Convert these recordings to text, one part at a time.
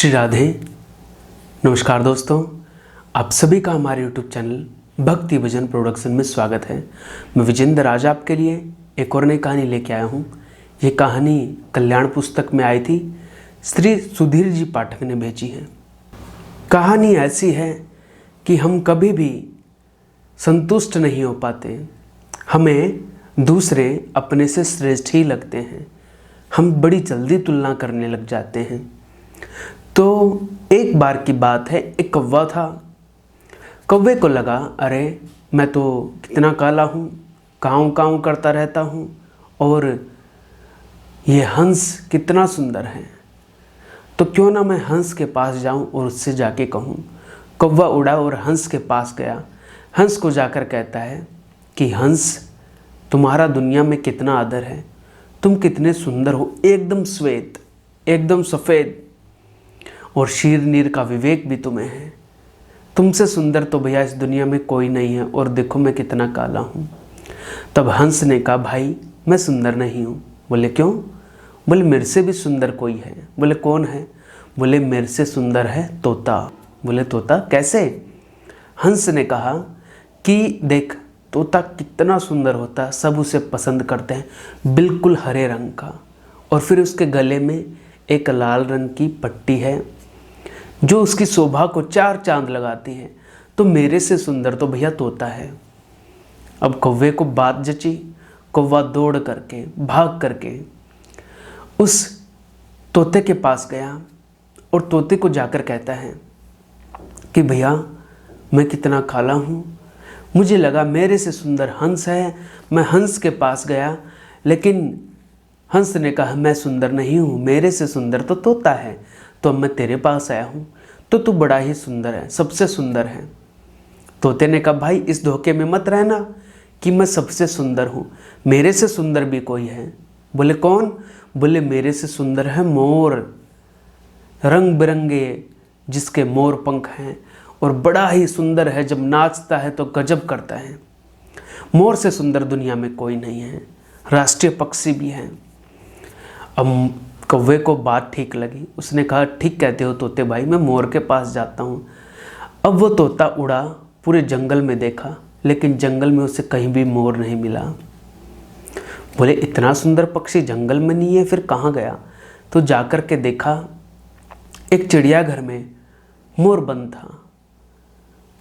श्री राधे। नमस्कार दोस्तों, आप सभी का हमारे YouTube चैनल भक्ति भजन प्रोडक्शन में स्वागत है। मैं विजेंद्र आज आपके लिए एक और नई कहानी लेके आया हूँ। ये कहानी कल्याण पुस्तक में आई थी, श्री सुधीर जी पाठक ने भेजी है। कहानी ऐसी है कि हम कभी भी संतुष्ट नहीं हो पाते, हमें दूसरे अपने से श्रेष्ठ ही लगते हैं, हम बड़ी जल्दी तुलना करने लग जाते हैं। तो एक बार की बात है, एक कौवा था। कौवे को लगा, अरे मैं तो कितना काला हूँ, काँव काँव करता रहता हूँ, और ये हंस कितना सुंदर है, तो क्यों ना मैं हंस के पास जाऊँ और उससे जाके कहूँ। कौवा उड़ा और हंस के पास गया। हंस को जाकर कहता है कि हंस, तुम्हारा दुनिया में कितना आदर है, तुम कितने सुंदर हो, एकदम श्वेत, एकदम सफ़ेद, और शीर नीर का विवेक भी तुम्हें है। तुमसे सुंदर तो भैया इस दुनिया में कोई नहीं है, और देखो मैं कितना काला हूँ। तब हंस ने कहा, भाई मैं सुंदर नहीं हूँ। बोले क्यों? बोले मेरे से भी सुंदर कोई है। बोले कौन है? बोले मेरे से सुंदर है तोता। बोले तोता कैसे? हंस ने कहा कि देख, तोता कितना सुंदर होता है, सब उसे पसंद करते हैं, बिल्कुल हरे रंग का, और फिर उसके गले में एक लाल रंग की पट्टी है जो उसकी शोभा को चार चांद लगाती है। तो मेरे से सुंदर तो भैया तोता है। अब कौवे को बात जची। कौवा दौड़ करके, भाग करके उस तोते के पास गया और तोते को जाकर कहता है कि भैया मैं कितना काला हूँ, मुझे लगा मेरे से सुंदर हंस है। मैं हंस के पास गया, लेकिन हंस ने कहा मैं सुंदर नहीं हूँ, मेरे से सुंदर तो तोता है, तो अब मैं तेरे पास आया हूँ, तो तू बड़ा ही सुंदर है, सबसे सुंदर है। तोते ने कहा भाई इस धोखे में मत रहना कि मैं सबसे सुंदर हूँ, मेरे से सुंदर भी कोई है। बोले कौन? बोले मेरे से सुंदर है मोर, रंग बिरंगे जिसके मोर पंख हैं, और बड़ा ही सुंदर है, जब नाचता है तो गजब करता है। मोर से सुंदर दुनिया में कोई नहीं है, राष्ट्रीय पक्षी भी है। अब कौवे को बात ठीक लगी, उसने कहा ठीक कहते हो तोते भाई, मैं मोर के पास जाता हूँ। अब वो तोता उड़ा, पूरे जंगल में देखा, लेकिन जंगल में उसे कहीं भी मोर नहीं मिला। बोले इतना सुंदर पक्षी जंगल में नहीं है, फिर कहाँ गया? तो जाकर के देखा, एक चिड़ियाघर में मोर बंद था।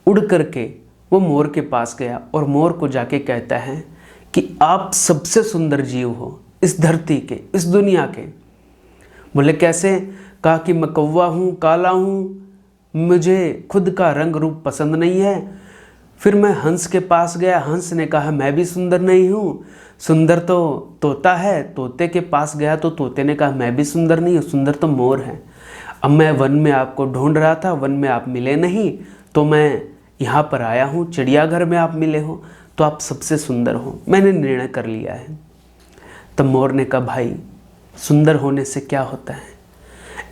उड़ करके वो मोर के पास गया और मोर को जाके कहता है कि आप सबसे सुंदर जीव हो इस धरती के, इस दुनिया के। बोले कैसे? कहा कि मैं कौवा हूँ, काला हूँ, मुझे खुद का रंग रूप पसंद नहीं है। फिर मैं हंस के पास गया, हंस ने कहा मैं भी सुंदर नहीं हूँ, सुंदर तो तोता है। तोते के पास गया तो तोते ने कहा मैं भी सुंदर नहीं हूँ, सुंदर तो मोर है। अब मैं वन में आपको ढूंढ रहा था, वन में आप मिले नहीं, तो मैं यहाँ पर आया हूँ, चिड़ियाघर में आप मिले हो, तो आप सबसे सुंदर हो, मैंने निर्णय कर लिया है। तब मोर ने कहा भाई सुंदर होने से क्या होता है,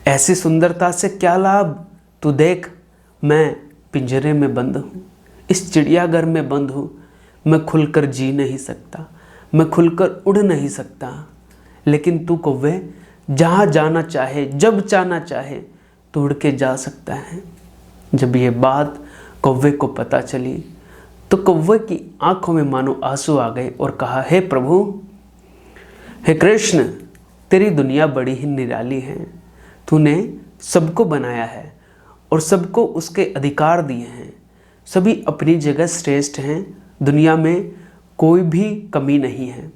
ऐसी सुंदरता से क्या लाभ? तू देख, मैं पिंजरे में बंद हूँ, इस चिड़ियाघर में बंद हूँ, मैं खुलकर जी नहीं सकता, मैं खुलकर उड़ नहीं सकता। लेकिन तू कौवे जहाँ जाना चाहे, जब जाना चाहे तो उड़ के जा सकता है। जब ये बात कौवे को पता चली तो कौवे की आंखों में मानो आंसू आ गए और कहा, हे प्रभु, हे कृष्ण, तेरी दुनिया बड़ी ही निराली है। तूने सबको बनाया है और सबको उसके अधिकार दिए हैं, सभी अपनी जगह श्रेष्ठ हैं, दुनिया में कोई भी कमी नहीं है।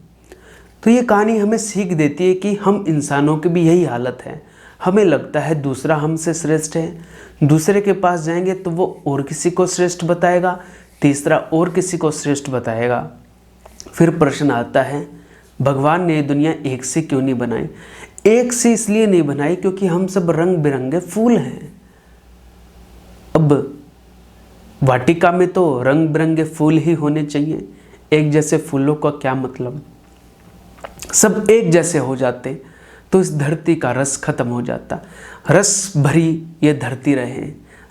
तो ये कहानी हमें सीख देती है कि हम इंसानों की भी यही हालत है। हमें लगता है दूसरा हमसे श्रेष्ठ है, दूसरे के पास जाएंगे तो वो और किसी को श्रेष्ठ बताएगा, तीसरा और किसी को श्रेष्ठ बताएगा। फिर प्रश्न आता है, भगवान ने ये दुनिया एक से क्यों नहीं बनाई? एक से इसलिए नहीं बनाई क्योंकि हम सब रंग बिरंगे फूल हैं। अब वाटिका में तो रंग बिरंगे फूल ही होने चाहिए, एक जैसे फूलों का क्या मतलब? सब एक जैसे हो जाते तो इस धरती का रस खत्म हो जाता। रस भरी ये धरती रहे,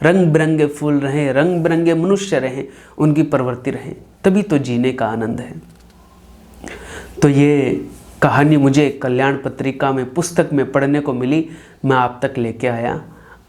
रंग बिरंगे फूल रहें, रंग बिरंगे मनुष्य रहें, उनकी प्रवृत्ति रहे, तभी तो जीने का आनंद है। तो ये कहानी मुझे कल्याण पत्रिका में, पुस्तक में पढ़ने को मिली, मैं आप तक लेके आया।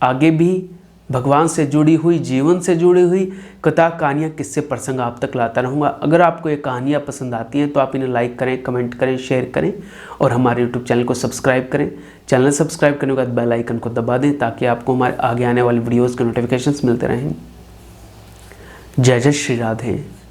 आगे भी भगवान से जुड़ी हुई, जीवन से जुड़ी हुई कथा, कहानियाँ, किस्से, प्रसंग आप तक लाता रहूँगा। अगर आपको ये कहानियाँ पसंद आती हैं तो आप इन्हें लाइक करें, कमेंट करें, शेयर करें और हमारे यूट्यूब चैनल को सब्सक्राइब करें। चैनल सब्सक्राइब करने के बाद बेल आइकन को दबा दें ताकि आपको हमारे आगे आने वाली वीडियोज़ के नोटिफिकेशंस मिलते रहें। जय जय श्री राधे।